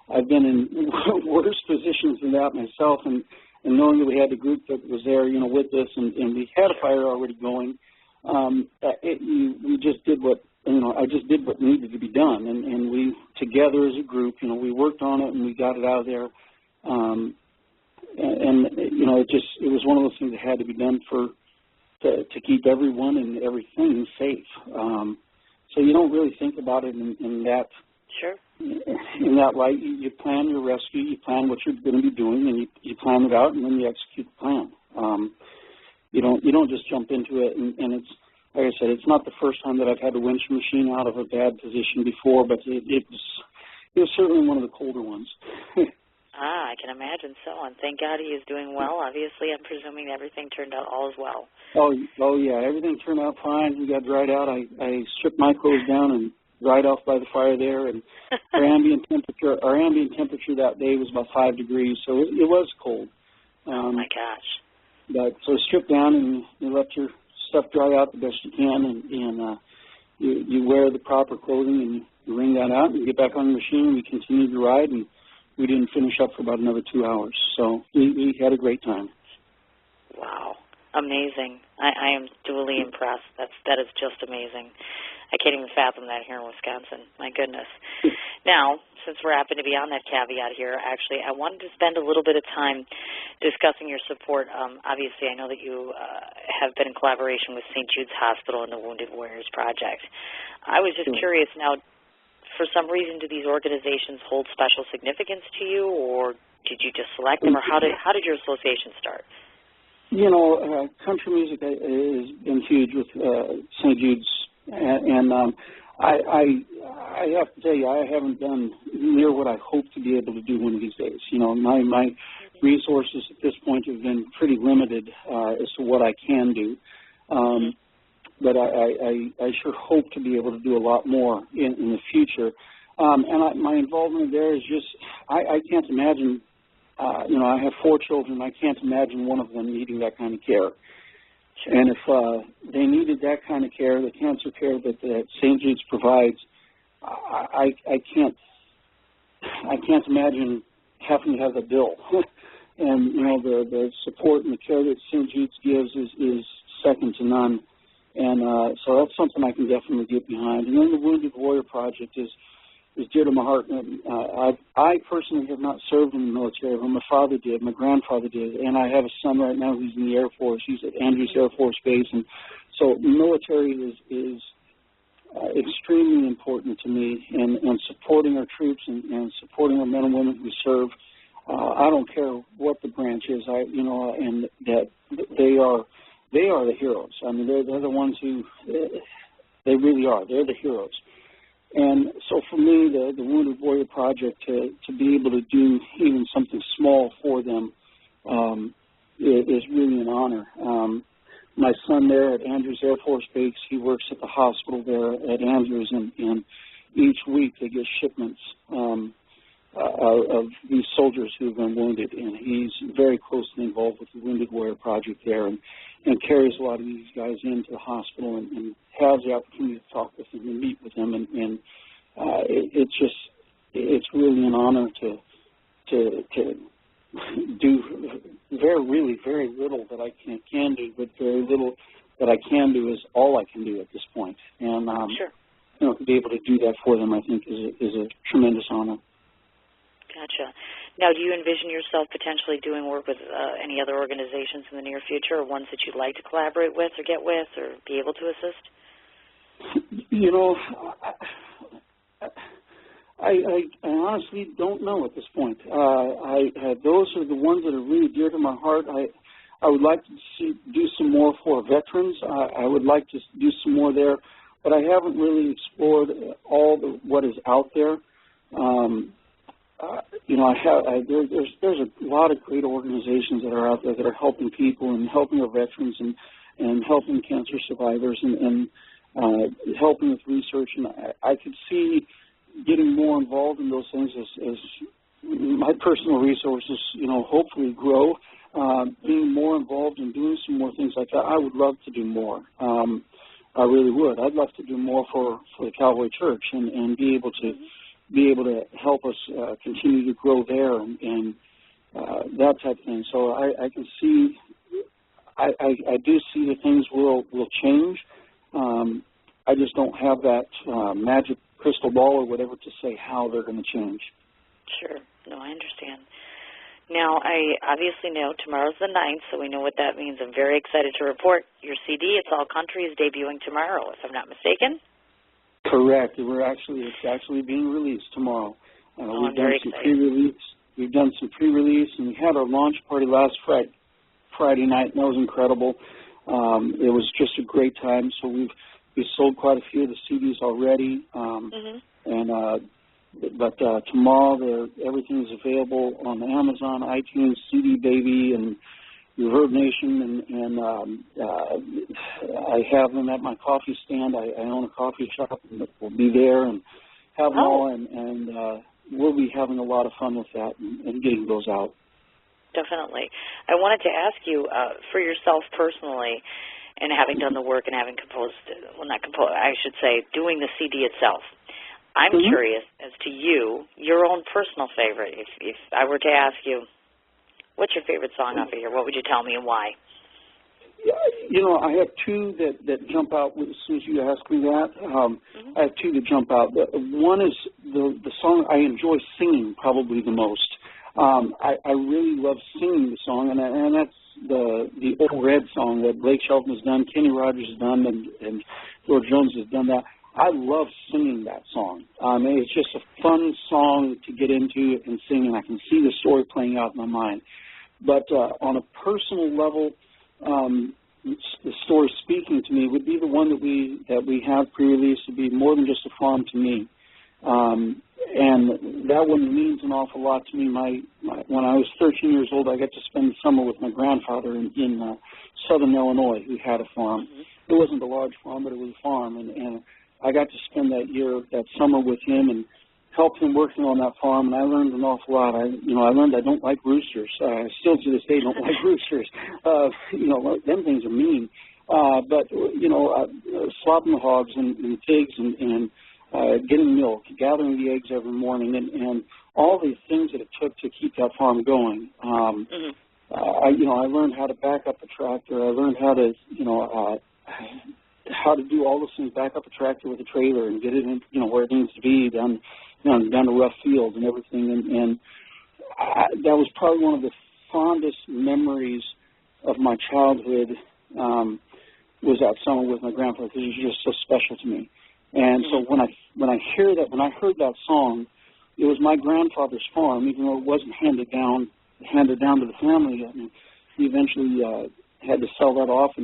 I've been in worse positions than that myself, and knowing that we had the group that was there, with us, and we had a fire already going, we just did what. I just did what needed to be done, and we, together as a group, we worked on it and we got it out of there, it was one of those things that had to be done to keep everyone and everything safe. So you don't really think about it in that. Sure. In that light, you plan your rescue, you plan what you're going to be doing, and you plan it out, and then you execute the plan. You don't just jump into it, and it's. Like I said, it's not the first time that I've had to winch a machine out of a bad position before, but it was certainly one of the colder ones. I can imagine so, and thank God he is doing well. Obviously, I'm presuming everything turned out all as well. Oh yeah, everything turned out fine. We got dried out. I stripped my clothes down and dried off by the fire there, and our ambient temperature that day was about 5 degrees, so it was cold. Oh my gosh! But so stripped down and you let your stuff dry out the best you can, and you wear the proper clothing and you wring that out and you get back on the machine and we continued to ride, and we didn't finish up for about another 2 hours. So we had a great time. Wow. Amazing. I am duly impressed. That is just amazing. I can't even fathom that here in Wisconsin. My goodness. Now, since we're happen to be on that caveat here, actually, I wanted to spend a little bit of time discussing your support. Obviously, I know that you have been in collaboration with St. Jude's Hospital and the Wounded Warriors Project. I was just curious now, for some reason, do these organizations hold special significance to you, or did you just select them, or how did your association start? You know, country music has been huge with St. Jude's, and I have to tell you, I haven't done near what I hope to be able to do one of these days. You know, my resources at this point have been pretty limited as to what I can do, but I sure hope to be able to do a lot more in the future. My involvement there is just, I can't imagine. You know, I have 4 children. I can't imagine one of them needing that kind of care. Sure. And if they needed that kind of care, the cancer care that St. Jude's provides, I can't imagine having to have a bill. And you know, the support and the care that St. Jude's gives is second to none. And so that's something I can definitely get behind. And then the Wounded Warrior Project is dear to my heart. I personally have not served in the military, but my father did, my grandfather did, and I have a son right now who's in the Air Force. He's at Andrews Air Force Base, and so the military is extremely important to me, and supporting our troops and supporting our men and women who serve. I don't care what the branch is, and that they are the heroes. I mean, they're the ones who, they really are. They're the heroes. And so for me, the Wounded Warrior Project, to be able to do even something small for them is really an honor. My son there at Andrews Air Force Base, he works at the hospital there at Andrews, and each week they get shipments of these soldiers who have been wounded, and he's very closely involved with the Wounded Warrior Project there, and carries a lot of these guys into the hospital and has the opportunity to talk with them and meet with them, and it's really an honor to do very little that I can do, but very little that I can do is all I can do at this point. And sure. You know, to be able to do that for them, I think is a tremendous honor. Gotcha. Now, do you envision yourself potentially doing work with any other organizations in the near future, or ones that you'd like to collaborate with or get with or be able to assist? You know, I honestly don't know at this point. Those are the ones that are really dear to my heart. I would like to do some more for veterans. I would like to do some more there, but I haven't really explored what is out there. You know, there's a lot of great organizations that are out there that are helping people and helping our veterans and helping cancer survivors and helping with research. And I could see getting more involved in those things as my personal resources, you know, hopefully grow. Being more involved in doing some more things like that, I would love to do more. I really would. I'd love to do more for the Cowboy Church and be able to help us continue to grow there and that type of thing. So I can see, I do see that things will change. I just don't have that magic crystal ball or whatever to say how they're going to change. Sure. No, I understand. Now, I obviously know tomorrow's the 9th, so we know what that means. I'm very excited to report your CD, It's All Country, is debuting tomorrow, if I'm not mistaken. Correct. It's actually being released tomorrow. I'm very excited. We've done some pre-release, and we had our launch party last Friday night, and that was incredible. It was just a great time. So we sold quite a few of the CDs already, but tomorrow everything is available on Amazon, iTunes, CD Baby, and Reverb Nation, and I have them at my coffee stand. I own a coffee shop, and we'll be there and have them all, and we'll be having a lot of fun with that and getting those out. Definitely. I wanted to ask you, for yourself personally, and having done the work and having doing the CD itself, I'm curious as to your own personal favorite. If I were to ask you, what's your favorite song off of here? What would you tell me and why? I have two that jump out as soon as you ask me that. I have two that jump out. One is the song I enjoy singing probably the most. I really love singing the song, and that's the Old Red song that Blake Shelton has done, Kenny Rogers has done, and George Jones has done that. I love singing that song. It's just a fun song to get into and sing, and I can see the story playing out in my mind. But on a personal level, the story speaking to me would be the one that we have pre-released. Would be More Than Just a Farm to Me, and that one means an awful lot to me. When I was 13 years old, I got to spend the summer with my grandfather in southern Illinois, who had a farm. It wasn't a large farm, but it was a farm, and I got to spend that summer with him and helped him working on that farm, and I learned an awful lot. I learned I don't like roosters. I still to this day don't like roosters. Them things are mean. But slopping the hogs and pigs and getting milk, gathering the eggs every morning, and all these things that it took to keep that farm going. I learned how to back up a tractor. I learned how to do all those things, back up a tractor with a trailer and get it in, where it needs to be, down to rough fields and everything. And that was probably one of the fondest memories of my childhood, was that summer with my grandfather, because he was just so special to me. And so when I heard that song, it was my grandfather's farm, even though it wasn't handed down to the family yet. And he eventually had to sell that off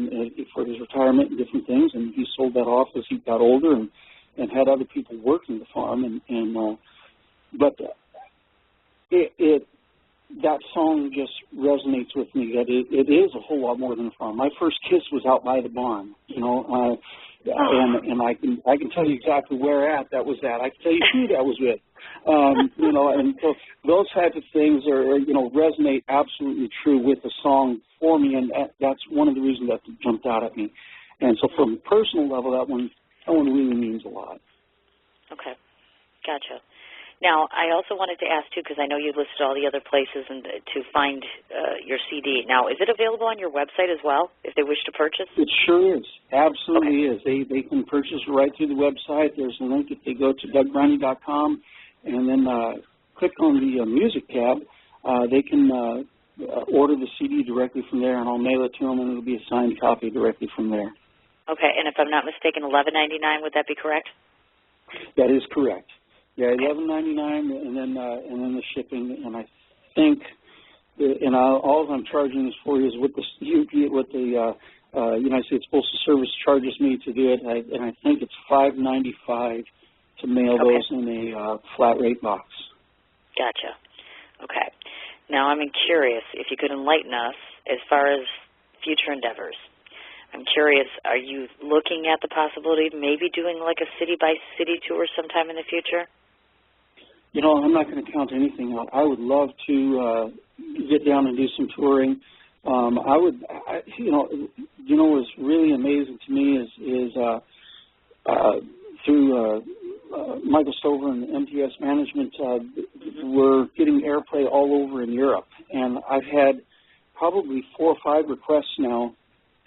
for his retirement and different things, and he sold that off as he got older and had other people working the farm. But that song just resonates with me. That it is a whole lot more than a farm. My first kiss was out by the barn, and I can tell you exactly where that was at. I can tell you who that was with, and so those types of things resonate absolutely true with the song for me, and that's one of the reasons that jumped out at me. And so from a personal level, that one really means a lot. Okay, gotcha. Now, I also wanted to ask, too, because I know you listed all the other places to find your CD. Now, is it available on your website as well, if they wish to purchase? It sure is. Absolutely is. They can purchase right through the website. There's a link if they go to DougBriney.com and then click on the music tab. They can order the CD directly from there, and I'll mail it to them, and it'll be a signed copy directly from there. Okay, and if I'm not mistaken, $11.99, would that be correct? That is correct. Yeah, $11.99, and then the shipping, and I think, all I'm charging is for is what the United States Postal Service charges me to do it, and I think it's $5.95 to mail those in a flat rate box. Gotcha. Okay. Now I'm curious if you could enlighten us as far as future endeavors. I'm curious, are you looking at the possibility of maybe doing like a city-by-city tour sometime in the future? I'm not going to count anything out. I would love to get down and do some touring. What's really amazing to me is through Michael Stover and MTS Management, we're getting airplay all over in Europe. And I've had probably 4 or 5 requests now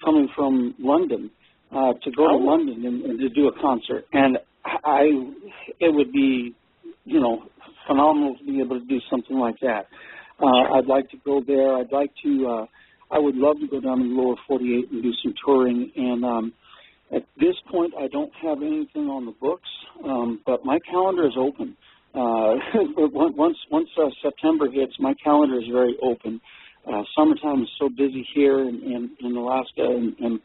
coming from London to go to London and to do a concert. And it would be, phenomenal to be able to do something like that. I'd like to go there. I would love to go down to the lower 48 and do some touring. And at this point, I don't have anything on the books, but my calendar is open. Once September hits, my calendar is very open. Summertime is so busy here in Alaska, and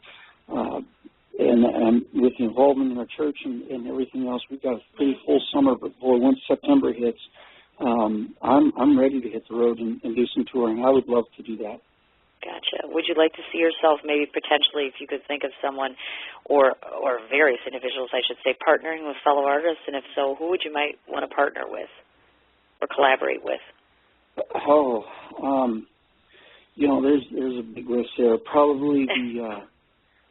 with the involvement in our church and everything else, we've got a pretty full summer. But boy, once September hits, I'm ready to hit the road and do some touring. I would love to do that. Gotcha. Would you like to see yourself maybe potentially, if you could think of someone or various individuals, I should say, partnering with fellow artists? And if so, who would you might want to partner with or collaborate with? There's a big list there. Probably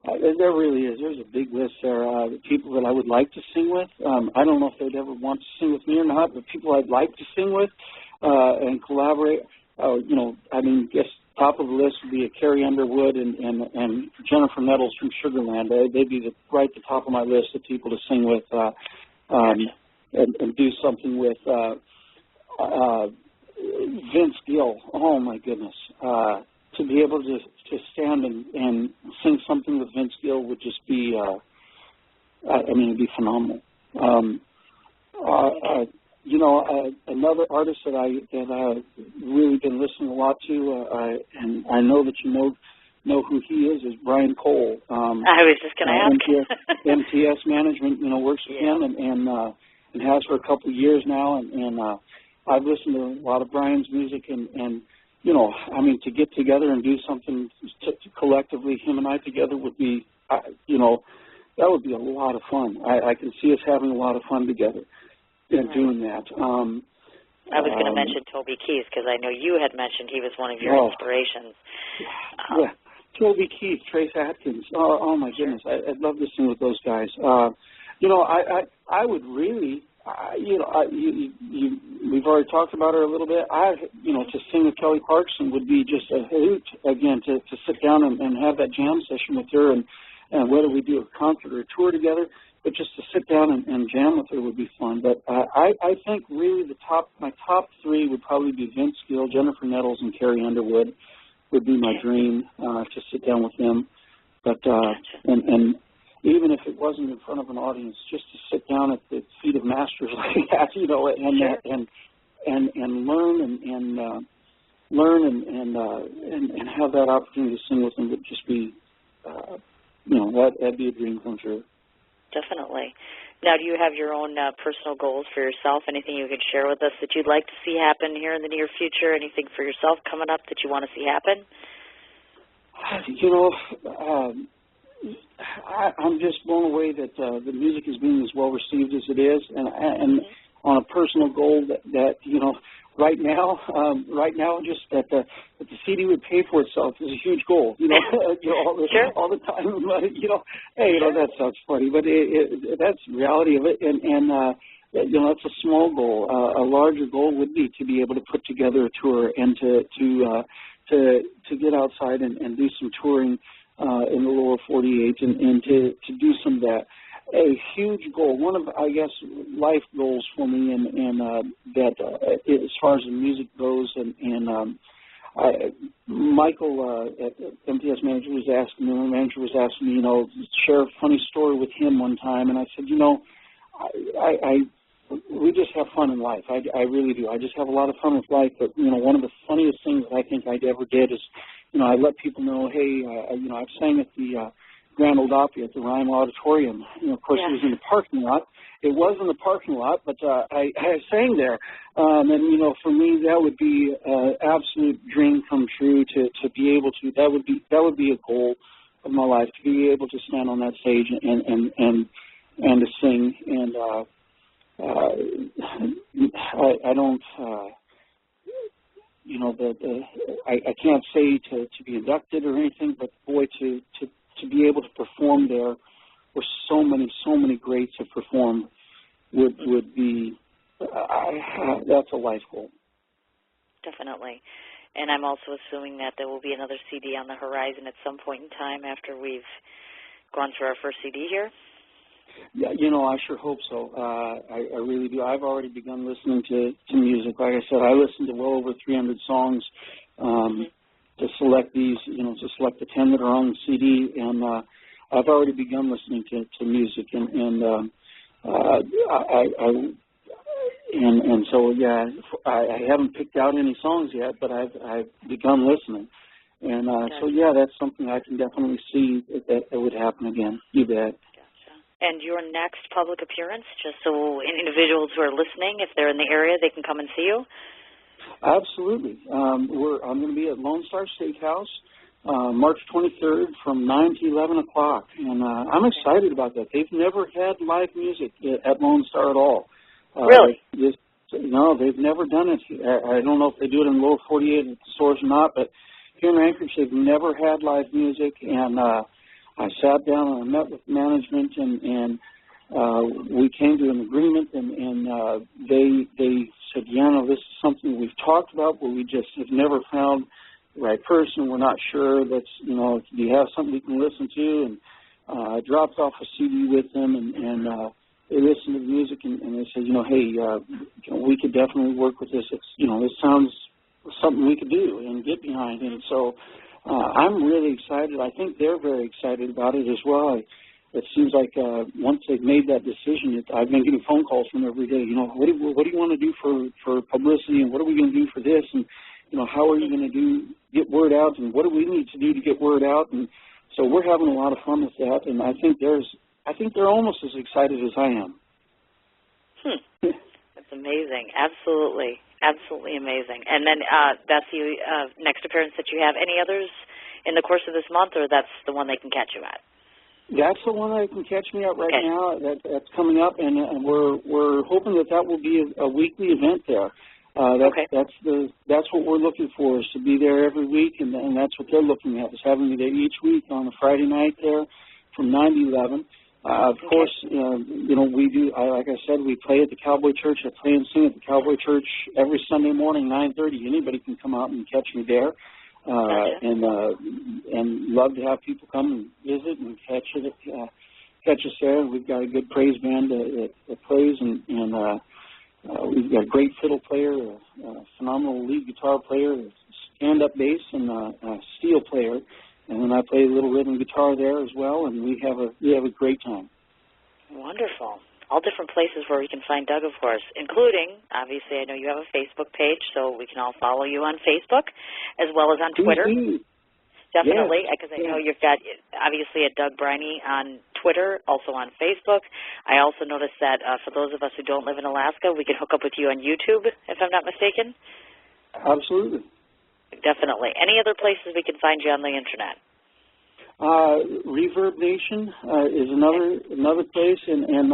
there really is. There's a big list there. The people that I would like to sing with. I don't know if they'd ever want to sing with me or not, but people I'd like to sing with and collaborate. top of the list would be Carrie Underwood and Jennifer Nettles from Sugarland. They'd be right at the top of my list of people to sing with and do something with. Vince Gill. Oh my goodness! To be able to stand and sing something with Vince Gill would just be. It'd be phenomenal. Another artist that I've really been listening a lot to, and I know that you know who he is Brian Cole. I was just going to ask. MTS Management, works with him and has for a couple of years now, and I've listened to a lot of Brian's music, and to get together and do something collectively, him and I together would be, that would be a lot of fun. I can see us having a lot of fun together in doing that. I was going to mention Toby Keith because I know you had mentioned he was one of your inspirations. Yeah, Toby Keith, Trace Atkins. Oh my goodness, I'd love to sing with those guys. I would really. We've already talked about her a little bit. To sing with Kelly Clarkson would be just a hoot again. To sit down and have that jam session with her, and whether we do a concert or a tour together, but just to sit down and jam with her would be fun. But I think really my top three would probably be Vince Gill, Jennifer Nettles, and Carrie Underwood would be my dream to sit down with them. But and even if it wasn't in front of an audience, just to sit down at the feet of masters like that, and learn and have that opportunity to sing with them would just be, that'd be a dream come true. Definitely. Now, do you have your own personal goals for yourself? Anything you could share with us that you'd like to see happen here in the near future? Anything for yourself coming up that you want to see happen? I'm just blown away that the music is being as well received as it is, and on a personal goal that right now just that the CD would pay for itself is a huge goal. All the time. That sounds funny, but that's the reality of it, and that's a small goal. A larger goal would be to be able to put together a tour and to get outside and do some touring. In the lower 48 and to do some of that. A huge goal, one of, I guess, life goals for me and that as far as the music goes Michael at MTS manager was asking me, to share a funny story with him one time, and I said, we just have fun in life. I really do. I just have a lot of fun with life, but, one of the funniest things I think I ever did is, I let people know, hey, I've sang at the Grand Ole Opry at the Rhine Auditorium. Of course, It was in the parking lot. It was in the parking lot, but I sang there. And, for me, that would be an absolute dream come true to be able to. That would be a goal of my life, to be able to stand on that stage and to sing. And I don't. I can't say to be inducted or anything, but boy, to be able to perform there, where so many greats have performed, would be that's a life goal. Definitely, and I'm also assuming that there will be another CD on the horizon at some point in time after we've gone through our first CD here. Yeah, I sure hope so. I really do. I've already begun listening to music. Like I said, I listened to well over 300 songs to select these, to select the 10 that are on the CD, and I've already begun listening to music, and I haven't picked out any songs yet, but I've begun listening, and that's something I can definitely see that would happen again. You bet. And your next public appearance, just so individuals who are listening, if they're in the area, they can come and see you? Absolutely. I'm going to be at Lone Star Steakhouse March 23rd from 9 to 11 o'clock, and I'm excited about that. They've never had live music at Lone Star at all. Really? No, they've never done it. I don't know if they do it in the lower 48 at the stores or not, but here in Anchorage, they've never had live music, and I sat down and I met with management, and we came to an agreement, and they said, this is something we've talked about, but we just have never found right person. We're not sure. That's, you know, do you have something we can listen to? And I dropped off a CD with them, and they listened to the music, and they said, you know, hey, you know, we could definitely work with this. It's, you know, this sounds something we could do and get behind. And so I'm really excited. I think they're very excited about it as well. It seems like once they've made that decision, I've been getting phone calls from them every day. You know, what do you want to do for publicity, and what are we going to do for this, and you know, how are you going to get word out, and what do we need to do to get word out? And so we're having a lot of fun with that, and I think they're almost as excited as I am. That's amazing. Absolutely amazing. And then that's the next appearance that you have. Any others in the course of this month, or that's the one they can catch you at? That's the one that can catch me at right now. That's coming up, and we're hoping that will be a weekly event there. That's what we're looking for, is to be there every week, and that's what they're looking at, is having me there each week on a Friday night there from 9 to 11. Of course, you know, we do. Like I said, we play at the Cowboy Church. I play and sing at the Cowboy Church every Sunday morning, 9:30. Anybody can come out and catch me there. And love to have people come and visit and catch us there. We've got a good praise band that plays, and we've got a great fiddle player, a phenomenal lead guitar player, a stand-up bass, and a steel player. And then I play a little rhythm guitar there as well, and we have a great time. Wonderful. All different places where we can find Doug, of course, including, obviously, I know you have a Facebook page, so we can all follow you on Facebook as well as on Twitter. Mm-hmm. Definitely, because I know you've got, obviously, at Doug Briney on Twitter, also on Facebook. I also noticed that for those of us who don't live in Alaska, we can hook up with you on YouTube, if I'm not mistaken. Absolutely. Definitely. Any other places we can find you on the Internet? Reverb Nation is another place, and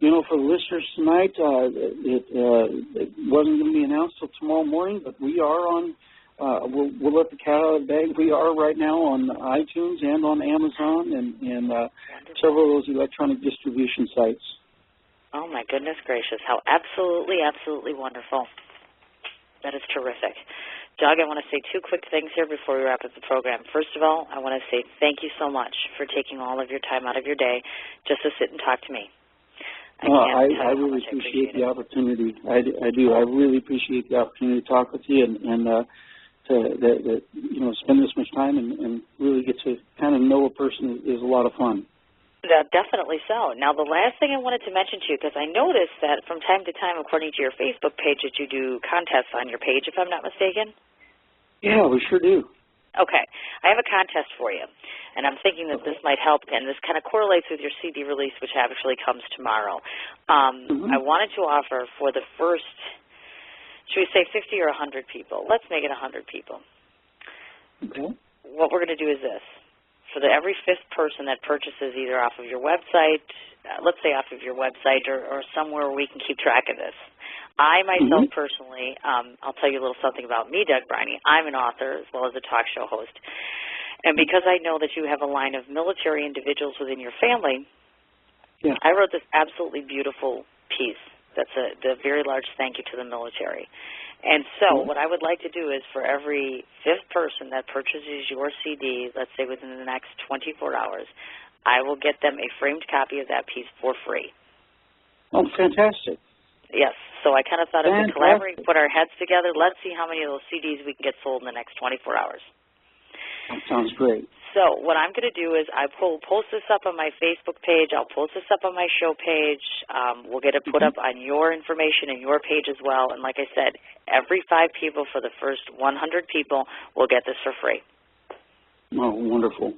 you know, for the listeners tonight, it wasn't going to be announced till tomorrow morning, but we are on. We'll let the cat out of the bag. We are right now on iTunes and on Amazon and several of those electronic distribution sites. Oh my goodness gracious! How absolutely wonderful! That is terrific. Doug, I want to say two quick things here before we wrap up the program. First of all, I want to say thank you so much for taking all of your time out of your day just to sit and talk to me. I really appreciate the opportunity. I do. I really appreciate the opportunity to talk with you and to you know, spend this much time and really get to kind of know a person is a lot of fun. Definitely so. Now, the last thing I wanted to mention to you, because I noticed that from time to time, according to your Facebook page, that you do contests on your page, if I'm not mistaken. Yeah, we sure do. Okay. I have a contest for you, and I'm thinking that this might help, and this kind of correlates with your CD release, which actually comes tomorrow. I wanted to offer for the first, should we say 50 or 100 people? Let's make it 100 people. Okay. What we're going to do is this. For every fifth person that purchases either off of your website, let's say off of your website or somewhere where we can keep track of this. I myself personally, I'll tell you a little something about me, Doug Briney. I'm an author as well as a talk show host. And because I know that you have a line of military individuals within your family, I wrote this absolutely beautiful piece that's a very large thank you to the military. And so what I would like to do is for every fifth person that purchases your CD, let's say within the next 24 hours, I will get them a framed copy of that piece for free. Oh, fantastic. Yes. So I kind of thought if we collaborate, put our heads together, let's see how many of those CDs we can get sold in the next 24 hours. That sounds great. So what I'm going to do is I will post this up on my Facebook page. I'll post this up on my show page. We'll get it put up on your information and your page as well. And like I said, every 5 people for the first 100 people will get this for free. Oh, wonderful.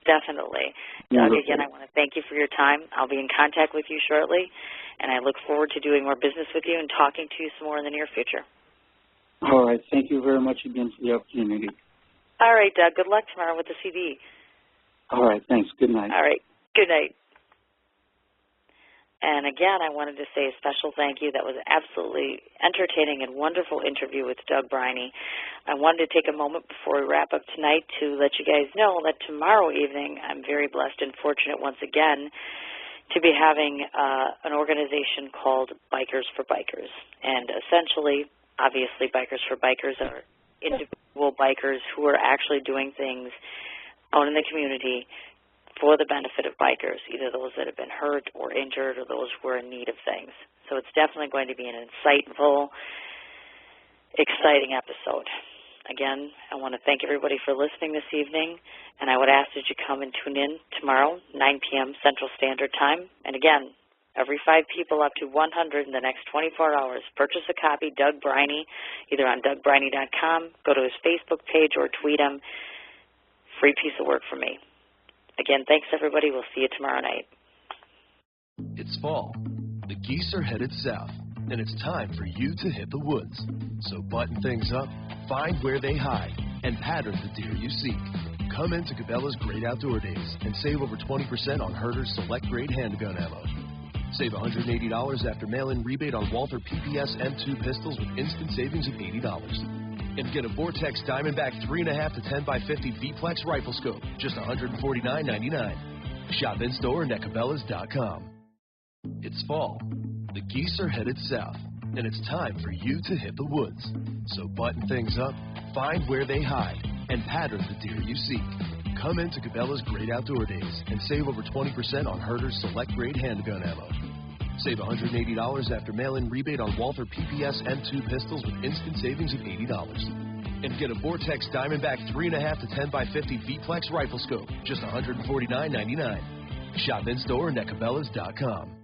Definitely. Doug, again, I want to thank you for your time. I'll be in contact with you shortly, and I look forward to doing more business with you and talking to you some more in the near future. All right. Thank you very much again for the opportunity. All right, Doug. Good luck tomorrow with the CD. All right. Thanks. Good night. All right. Good night. And again, I wanted to say a special thank you. That was an absolutely entertaining and wonderful interview with Doug Briney. I wanted to take a moment before we wrap up tonight to let you guys know that tomorrow evening I'm very blessed and fortunate once again to be having an organization called Bikers for Bikers. And essentially, obviously, Bikers for Bikers are individual bikers who are actually doing things out in the community for the benefit of bikers, either those that have been hurt or injured or those who are in need of things. So it's definitely going to be an insightful, exciting episode. Again, I want to thank everybody for listening this evening, and I would ask that you come and tune in tomorrow, 9 p.m. Central Standard Time. And again, every 5 people up to 100 in the next 24 hours, purchase a copy, Doug Briney, either on DougBriney.com, go to his Facebook page, or tweet him. Free piece of work from me. Again, thanks, everybody. We'll see you tomorrow night. It's fall. The geese are headed south, and it's time for you to hit the woods. So button things up, find where they hide, and pattern the deer you seek. Come into Cabela's Great Outdoor Days and save over 20% on Herter's Select Grade handgun ammo. Save $180 after mail-in rebate on Walther PPS M2 pistols with instant savings of $80. And get a Vortex Diamondback 3.5 to 10 by 50 V-Plex rifle scope, just $149.99. Shop in-store and at Cabela's.com. It's fall. The geese are headed south, and it's time for you to hit the woods. So button things up, find where they hide, and pattern the deer you seek. Come into Cabela's Great Outdoor Days and save over 20% on Herter's Select Grade handgun ammo. Save $180 after mail-in rebate on Walther PPS M2 pistols with instant savings of $80. And get a Vortex Diamondback 3.5 to 10 by 50 V-Plex rifle scope, just $149.99. Shop in-store and at Cabela's.com.